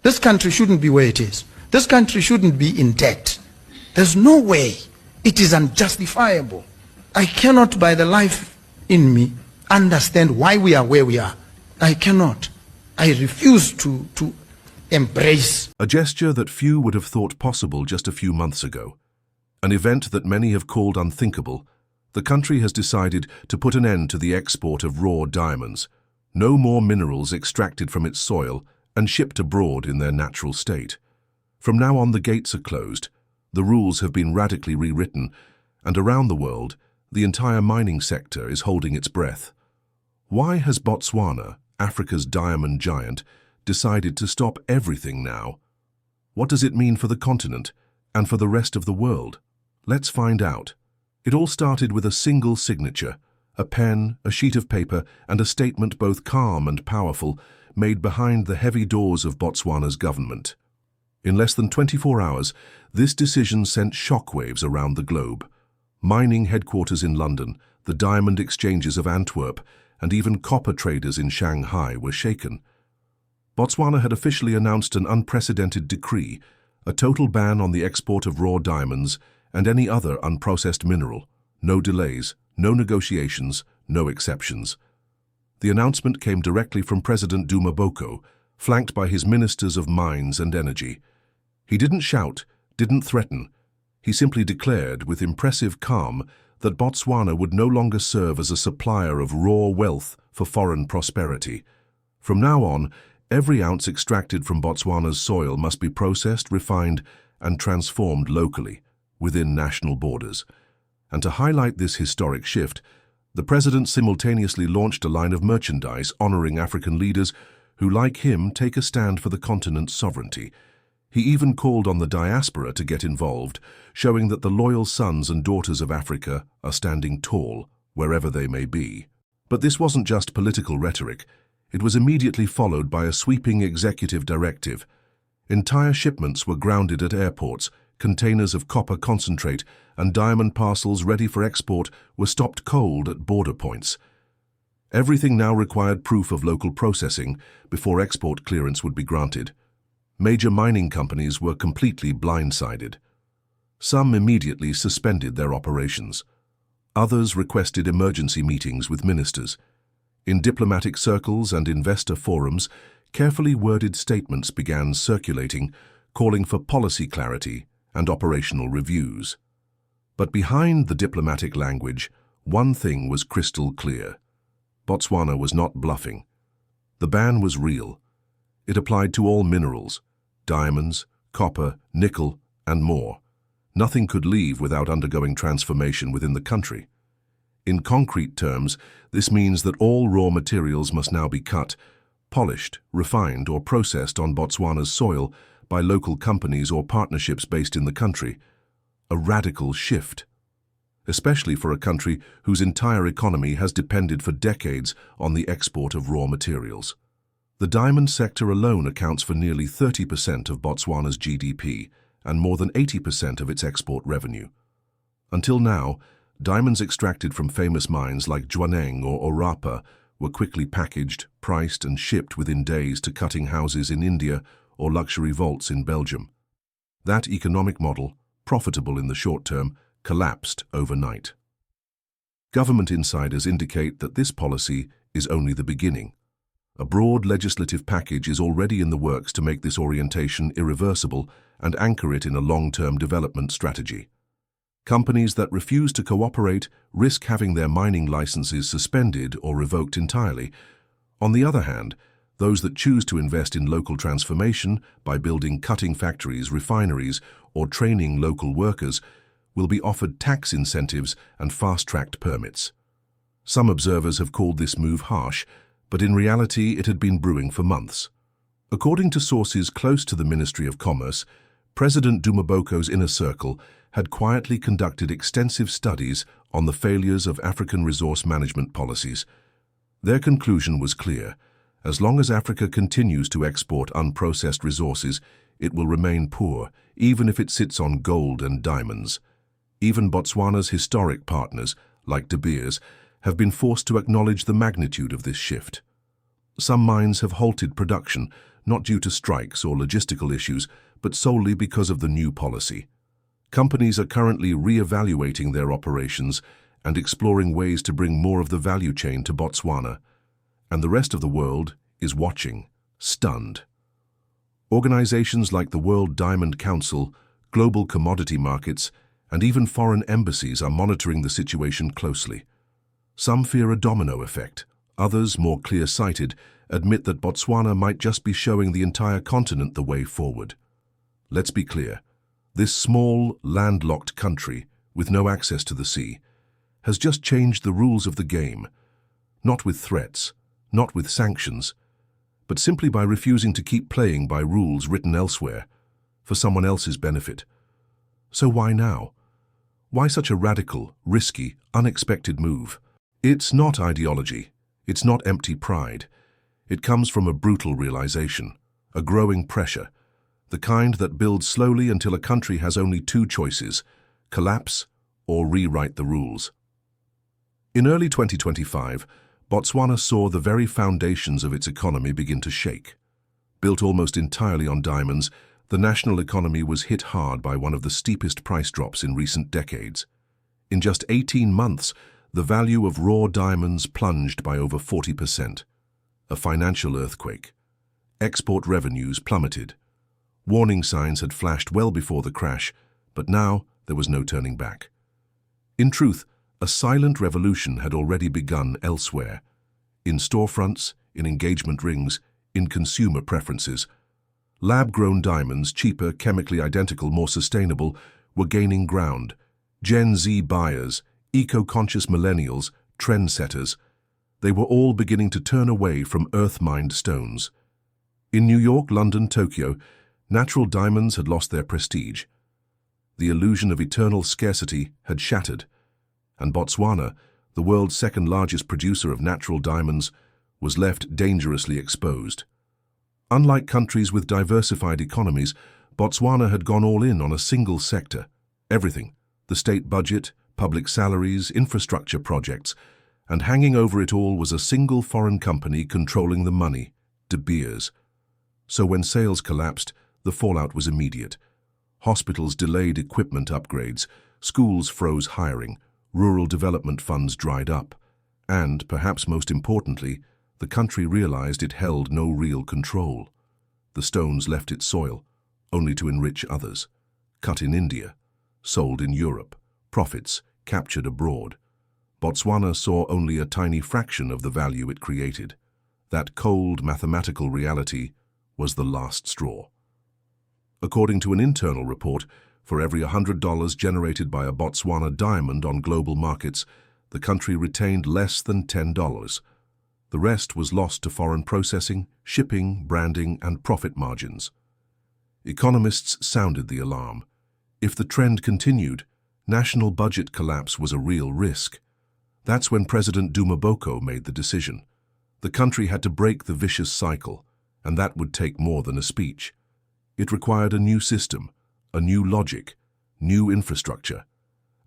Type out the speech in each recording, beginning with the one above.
This country shouldn't be where it is. This country shouldn't be in debt. There's no way. It is unjustifiable. I cannot, by the life in me, understand why we are where we are. I cannot. I refuse to embrace. A gesture that few would have thought possible just a few months ago. An event that many have called unthinkable. The country has decided to put an end to the export of raw diamonds. No more minerals extracted from its soil and shipped abroad in their natural state. From now on, the gates are closed. The rules have been radically rewritten, and around the world, the entire mining sector is holding its breath. Why has Botswana, Africa's diamond giant, decided to stop everything now? What does it mean for the continent and for the rest of the world? Let's find out. It all started with a single signature, a pen, a sheet of paper, and a statement both calm and powerful, made behind the heavy doors of Botswana's government. In less than 24 hours, this decision sent shockwaves around the globe. Mining headquarters in London, the diamond exchanges of Antwerp, and even copper traders in Shanghai were shaken. Botswana had officially announced an unprecedented decree, a total ban on the export of raw diamonds and any other unprocessed mineral. No delays, no negotiations, no exceptions. The announcement came directly from President Dumaboko, flanked by his ministers of mines and energy. He didn't shout, didn't threaten. He simply declared with impressive calm that Botswana would no longer serve as a supplier of raw wealth for foreign prosperity. From now on, every ounce extracted from Botswana's soil must be processed, refined, and transformed locally, within national borders. And to highlight this historic shift, the president simultaneously launched a line of merchandise honoring African leaders who, like him, take a stand for the continent's sovereignty. He even called on the diaspora to get involved, showing that the loyal sons and daughters of Africa are standing tall, wherever they may be. But this wasn't just political rhetoric. It was immediately followed by a sweeping executive directive. Entire shipments were grounded at airports, containers of copper concentrate and diamond parcels ready for export were stopped cold at border points. Everything now required proof of local processing before export clearance would be granted. Major mining companies were completely blindsided. Some immediately suspended their operations. Others requested emergency meetings with ministers. In diplomatic circles and investor forums, carefully worded statements began circulating, calling for policy clarity and operational reviews. But behind the diplomatic language, one thing was crystal clear. Botswana was not bluffing. The ban was real. It applied to all minerals, diamonds, copper, nickel, and more. Nothing could leave without undergoing transformation within the country. In concrete terms, this means that all raw materials must now be cut, polished, refined, or processed on Botswana's soil by local companies or partnerships based in the country. A radical shift, especially for a country whose entire economy has depended for decades on the export of raw materials. The diamond sector alone accounts for nearly 30% of Botswana's GDP and more than 80% of its export revenue. Until now, diamonds extracted from famous mines like Jwaneng or Orapa were quickly packaged, priced, and shipped within days to cutting houses in India or luxury vaults in Belgium. That economic model, profitable in the short term, collapsed overnight. Government insiders indicate that this policy is only the beginning. A broad legislative package is already in the works to make this orientation irreversible and anchor it in a long-term development strategy. Companies that refuse to cooperate risk having their mining licenses suspended or revoked entirely. On the other hand, those that choose to invest in local transformation by building cutting factories, refineries, or training local workers will be offered tax incentives and fast-tracked permits. Some observers have called this move harsh, but in reality it had been brewing for months. According to sources close to the Ministry of Commerce, President Dumaboko's inner circle had quietly conducted extensive studies on the failures of African resource management policies. Their conclusion was clear. As long as Africa continues to export unprocessed resources, it will remain poor, even if it sits on gold and diamonds. Even Botswana's historic partners, like De Beers, have been forced to acknowledge the magnitude of this shift. Some mines have halted production, not due to strikes or logistical issues, but solely because of the new policy. Companies are currently re-evaluating their operations and exploring ways to bring more of the value chain to Botswana, and the rest of the world is watching, stunned. Organizations like the World Diamond Council, global commodity markets, and even foreign embassies are monitoring the situation closely. Some fear a domino effect. Others, more clear-sighted, admit that Botswana might just be showing the entire continent the way forward. Let's be clear. This small, landlocked country, with no access to the sea, has just changed the rules of the game, not with threats, not with sanctions, but simply by refusing to keep playing by rules written elsewhere, for someone else's benefit. So why now? Why such a radical, risky, unexpected move? It's not ideology. It's not empty pride. It comes from a brutal realization, a growing pressure, the kind that builds slowly until a country has only two choices: collapse or rewrite the rules. In early 2025, Botswana saw the very foundations of its economy begin to shake. Built almost entirely on diamonds, the national economy was hit hard by one of the steepest price drops in recent decades. In just 18 months, the value of raw diamonds plunged by over 40%. A financial earthquake. Export revenues plummeted. Warning signs had flashed well before the crash, but now there was no turning back. In truth, a silent revolution had already begun elsewhere. In storefronts, in engagement rings, in consumer preferences. Lab-grown diamonds, cheaper, chemically identical, more sustainable, were gaining ground. Gen Z buyers, eco-conscious millennials, trendsetters, they were all beginning to turn away from earth-mined stones. In New York, London, Tokyo, natural diamonds had lost their prestige. The illusion of eternal scarcity had shattered, and Botswana, the world's second-largest producer of natural diamonds, was left dangerously exposed. Unlike countries with diversified economies, Botswana had gone all in on a single sector. Everything: the state budget, public salaries, infrastructure projects, and hanging over it all was a single foreign company controlling the money, De Beers. So when sales collapsed, the fallout was immediate. Hospitals delayed equipment upgrades, schools froze hiring, rural development funds dried up, and, perhaps most importantly, the country realized it held no real control. The stones left its soil, only to enrich others. Cut in India, sold in Europe, profits captured abroad. Botswana saw only a tiny fraction of the value it created. That cold mathematical reality was the last straw. According to an internal report, for every $100 generated by a Botswana diamond on global markets, the country retained less than $10. The rest was lost to foreign processing, shipping, branding, and profit margins. Economists sounded the alarm. If the trend continued, national budget collapse was a real risk. That's when President Dumaboko made the decision. The country had to break the vicious cycle, and that would take more than a speech. It required a new system, a new logic, new infrastructure.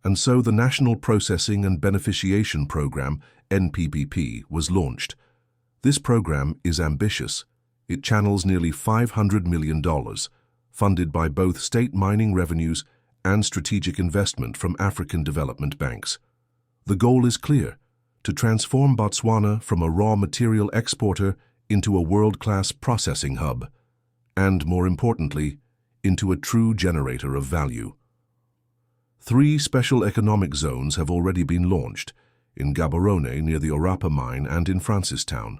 And so the National Processing and Beneficiation Program, NPBP, was launched. This program is ambitious. It channels nearly $500 million, funded by both state mining revenues and strategic investment from African development banks. The goal is clear: to transform Botswana from a raw material exporter into a world-class processing hub, and, more importantly, into a true generator of value. 3 special economic zones have already been launched, in Gaborone near the Orapa mine and in Francistown.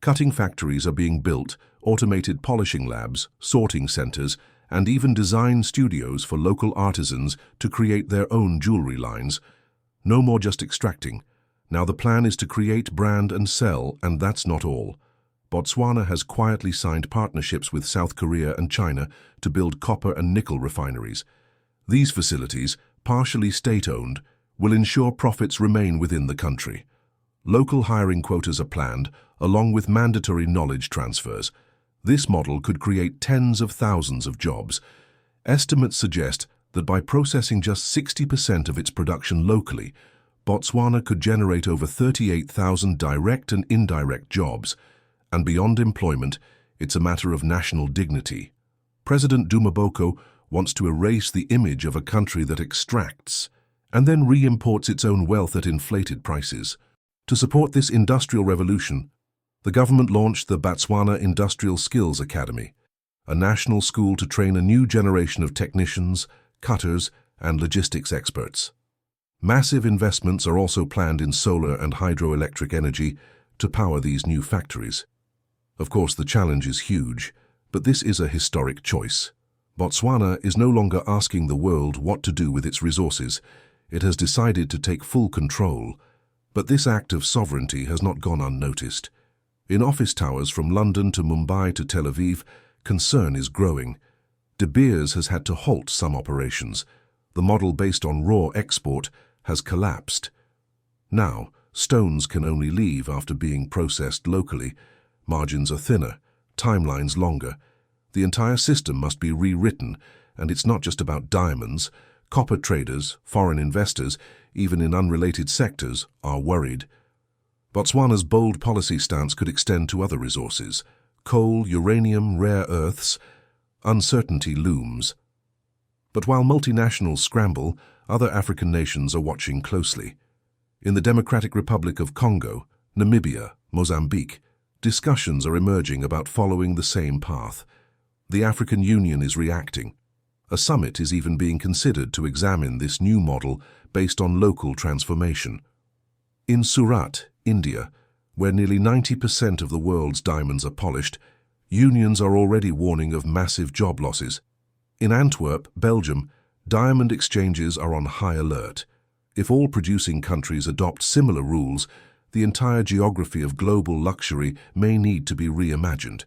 Cutting factories are being built, automated polishing labs, sorting centers, and even design studios for local artisans to create their own jewelry lines. No more just extracting. Now the plan is to create, brand, and sell, and that's not all. Botswana has quietly signed partnerships with South Korea and China to build copper and nickel refineries. These facilities, partially state-owned, will ensure profits remain within the country. Local hiring quotas are planned, along with mandatory knowledge transfers. This model could create tens of thousands of jobs. Estimates suggest that by processing just 60% of its production locally, Botswana could generate over 38,000 direct and indirect jobs. And beyond employment, it's a matter of national dignity. President Dumaboko wants to erase the image of a country that extracts and then re-imports its own wealth at inflated prices. To support this industrial revolution, the government launched the Botswana Industrial Skills Academy, a national school to train a new generation of technicians, cutters, and logistics experts. Massive investments are also planned in solar and hydroelectric energy to power these new factories. Of course, the challenge is huge, but this is a historic choice. Botswana is no longer asking the world what to do with its resources. It has decided to take full control, but this act of sovereignty has not gone unnoticed. In office towers from London to Mumbai to Tel Aviv, concern is growing. De Beers has had to halt some operations. The model based on raw export has collapsed. Now, stones can only leave after being processed locally. Margins are thinner, timelines longer. The entire system must be rewritten, and it's not just about diamonds. Copper traders, foreign investors, even in unrelated sectors, are worried. Botswana's bold policy stance could extend to other resources. Coal, uranium, rare earths. Uncertainty looms. But while multinationals scramble, other African nations are watching closely. In the Democratic Republic of Congo, Namibia, Mozambique, discussions are emerging about following the same path. The African Union is reacting. A summit is even being considered to examine this new model based on local transformation. In Surat, India, where nearly 90% of the world's diamonds are polished, unions are already warning of massive job losses. In Antwerp, Belgium, diamond exchanges are on high alert. If all producing countries adopt similar rules, the entire geography of global luxury may need to be reimagined.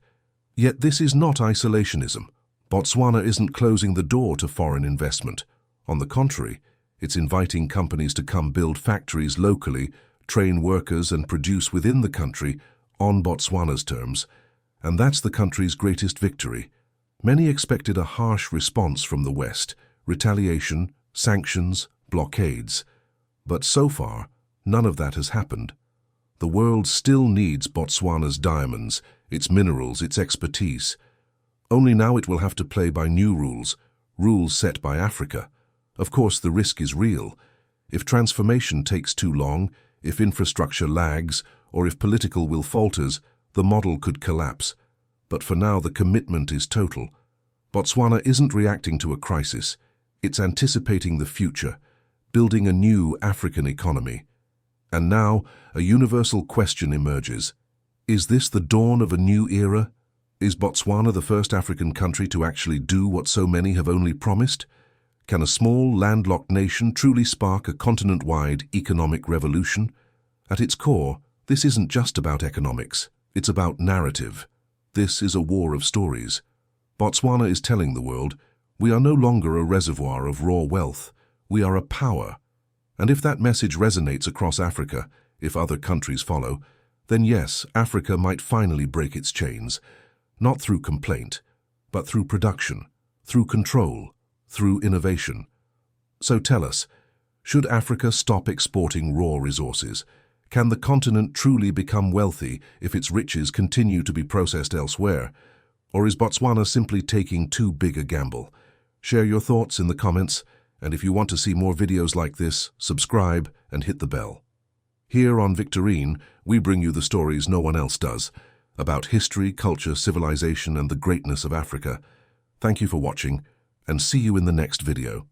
Yet this is not isolationism. Botswana isn't closing the door to foreign investment. On the contrary, it's inviting companies to come build factories locally, train workers and produce within the country on Botswana's terms. And that's the country's greatest victory. Many expected a harsh response from the West, retaliation, sanctions, blockades. But so far, none of that has happened. The world still needs Botswana's diamonds, its minerals, its expertise. Only now it will have to play by new rules, rules set by Africa. Of course, the risk is real. If transformation takes too long, if infrastructure lags, or if political will falters, the model could collapse. But for now, the commitment is total. Botswana isn't reacting to a crisis. It's anticipating the future, building a new African economy. And now, a universal question emerges. Is this the dawn of a new era? Is Botswana the first African country to actually do what so many have only promised? Can a small, landlocked nation truly spark a continent-wide economic revolution? At its core, this isn't just about economics. It's about narrative. This is a war of stories. Botswana is telling the world, we are no longer a reservoir of raw wealth. We are a power. And if that message resonates across Africa, if other countries follow, then yes, Africa might finally break its chains. Not through complaint, but through production, through control, through innovation. So tell us, should Africa stop exporting raw resources? Can the continent truly become wealthy if its riches continue to be processed elsewhere? Or is Botswana simply taking too big a gamble? Share your thoughts in the comments, and if you want to see more videos like this, subscribe and hit the bell. Here on Victorine, we bring you the stories no one else does, about history, culture, civilization, and the greatness of Africa. Thank you for watching, and see you in the next video.